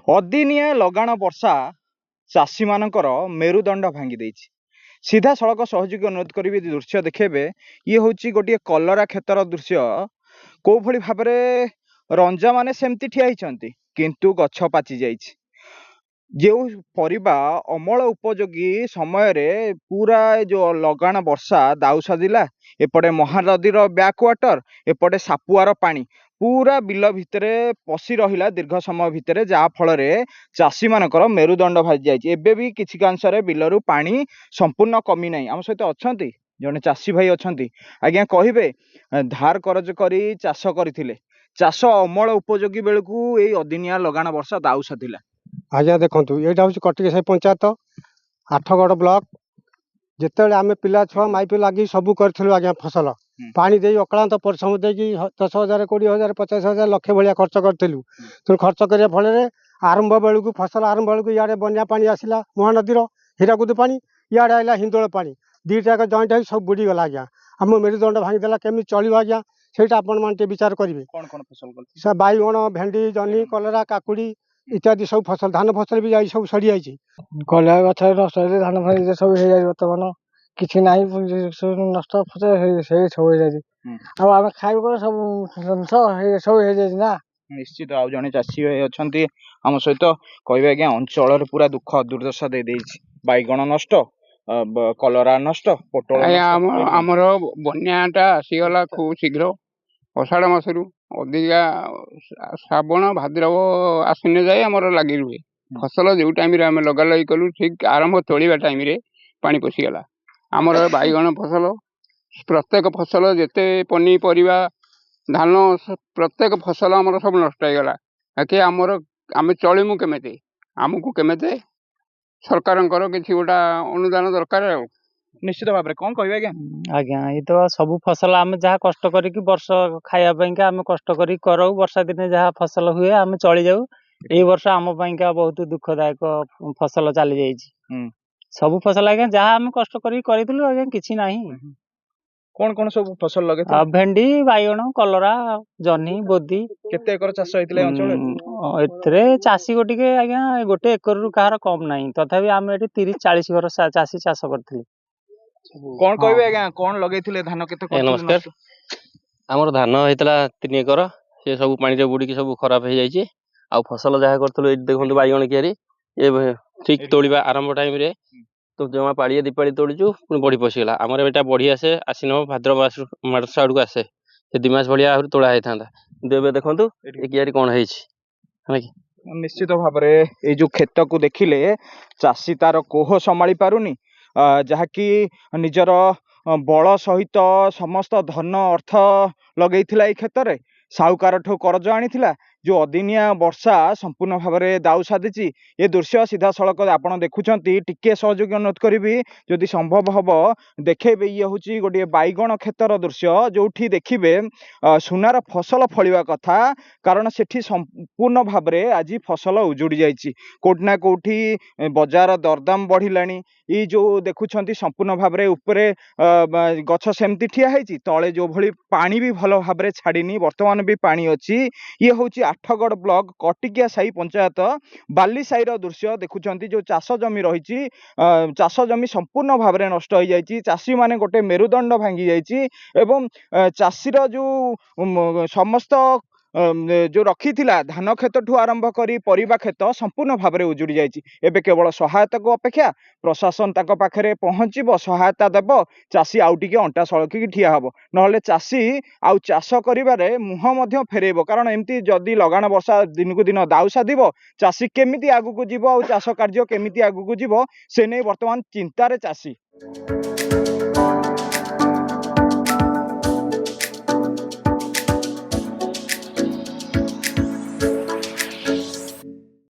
अदिनिया लगाण वर्षा चाषी मानकर मेरुदंड भांगी देछि। सीधा सड़क सहयोगी अनुरोध करी दृश्य देखेबे ये हूँ गोटे कलरा क्षेत्र दृश्य को भली भाव रंजा माने सेमती ठिया होइछंती किंतु गछ पाचि जाइछि। जो परिबा अमल उपयोगी समय रे पूरा जो लगाण वर्षा दाउ साजिला एपटे महानदी बैकवाटर एपटे सापुआर पानी पूरा बिल भितर पशि रहिला दीर्घ समय भितर जहा फल चाषी मानकर मेरुदंड भाजी जाइए। एबे भी किछि कांशरे बिलरु पानी संपूर्ण कमी नहीं। आम सहित अछंती जने चाषी भाई अछंती। आज्ञा कहिबे धार करज करी चाष करथिले चाष अमल उपयोगी बेलकू एई अदिनिया लगाण वर्षा दाउ साधिला। आज्ञा देखु ये हूँ कटिक साई पंचायत आठगड़ ब्लॉक जिते आम पिला छुआ माइप लगी सब करूँ आज्ञा फसल पानी दे अक्लांत परिश्रम देकी 10,000 20,000 50,000 लक्षे भाया खर्च करूँ। तेणु खर्च करने फल आरंभ बेलू फसल आरंभ बेलू इे बन्या पानी आसला महानदी हीराकुद पानी इे आइला हिंदोल पानी दुईटाक जॉइंट हो सब बुड़ीगला। आज्ञा आम मेरुदंड भांगीदेला केमी चलो आज्ञा से आपण मैंने विचार करेंगे। कौन बैगण भेंडी जह्नी कलरा काकुड़ी इत्यादि सब फसल धान फसल भी सब सड़ी जाइए। कलरा गछ नष्ट धान फल सब बर्तमान किसी ना नष्ट सब आम खाइब सब ना निश्चित आउ जने चाषी अच्छा आम सहित कहे आज्ञा अंचल पूरा दुख दुर्दशा दे बैगण नष्ट कलरा नष्ट पोटल आमर बन्याटा आसीगला खूब शीघ्र अषाढ़ मासरू अधिका श्रावण भाद्रव आश्विन जाए आमर लगी रुहे फसल जो टाइम आम लगा लगी कलु ठीक आरंभ तोड़ा टाइम पानी पशिगला। आमर बैगण फसल प्रत्येक फसल जिते पनीपरिया धान प्रत्येक फसल आमर सब नष्ट हो गला। याके आमर आम चलमु केमेते आमको केमेते सरकार किसी गोटा अनुदान दरकार। निश्चित भाव में कौन कह आज्ञा ये तो सब फसल आम जहाँ कष्ट करी वर्ष खायापाई आम कष्ट करी करूँ वर्षा दिन जहाँ फसल हुए आम चली जाऊ। ये वर्ष आम बहुत दुखदायक फसल चली जाइए। सब फसल आज्ञा जहाँ आम कष्ट करूँ आज्ञा किसी ना कौन कौन सब फसल लगे भेंडी बैगण कलरा जह्नी बोदी केते एकर चाष होइतिले अंचल एथरे चाषी गोटिके आज्ञा गोटे एकर कहार कम नहीं तथापि आम एठी 30-40 घर चाषी चाष करथिले। कौन कहबे आज्ञा कौन लगेथिले धान केते नमस्कार आमर धान होइतला 3 एकर से सब पानी रे बुड़ी सब खराब हो जाइए। आ फसल जहाँ करथलो देखो बैगण कियारी ये ठीक तोड़वा आरंभ टाइम रे तो जमा पाड़िए दीपाड़ी तोड़ू पुणी बढ़ी पशिगला। आमर एटा बढ़ी आसे आसीन भाद्र मास आड़ को आसे से 2 मास भाया आहरी तोड़ा होता किंतु देखो कियारी कौन है कि निश्चित भाव में जो खेत को देखिले चाषी तार कोह संभाली पारुनी जहाँकि निजर बल सहित समस्त धन अर्थ लगेइथिला ए क्षेत्र में साहूकार ठू करज आनीथिला जो अदिनिया वर्षा संपूर्ण भाव में दाउ साधी ये दृश्य सीधा सड़क आपड़ देखुंट टिके सहयोगी अनुरोध करी जदि संभव हम देखेबे ये हूँ गोटे बैगण क्षेत्र दृश्य जो देखिए सुनार फसल फलिया कथा कारण सेठी संपूर्ण भाव में आज फसल उजुड़ी जाइए कोठना कोठी बजार दरदाम बढ़िलानी ये जो देखुंट संपूर्ण भाव में उपरे गछ सेमती ठिया होती तले जो भली पानी भी भल भाव में छाड़नी वर्तमान भी पानी अच्छी ये हूँ आठगड़ ब्लॉक कटिकिया साई पंचायत बाली साई दृश्य देखुंट जो चाष जमी रही चाष जमी संपूर्ण भाव में नष्ट हो जाइए। चाषी माने गोटे मेरुदंड भांगी जाइए एवं चाषीर जो समस्त जो रखी धान खेत ठू आरंभ करी परिबा खेत संपूर्ण भाव में उजुड़ी जाइए। एबे केवल सहायता को अपेक्षा प्रशासन ताको पाखरे पहुँचब सहायता देव चाषी आउ टिके अंटा सड़की ठिया हम ना चाषी आउ चाष करिबारे मुह मध्य फेरेब कारण एमती जदि लगाण वर्षा दिन को दिन दाउ साधिब चाषी केमिति आगु को जीव आउ चाष कार्य केमिति आगु को जीव से नहीं वर्तमान चिंतार चाषी।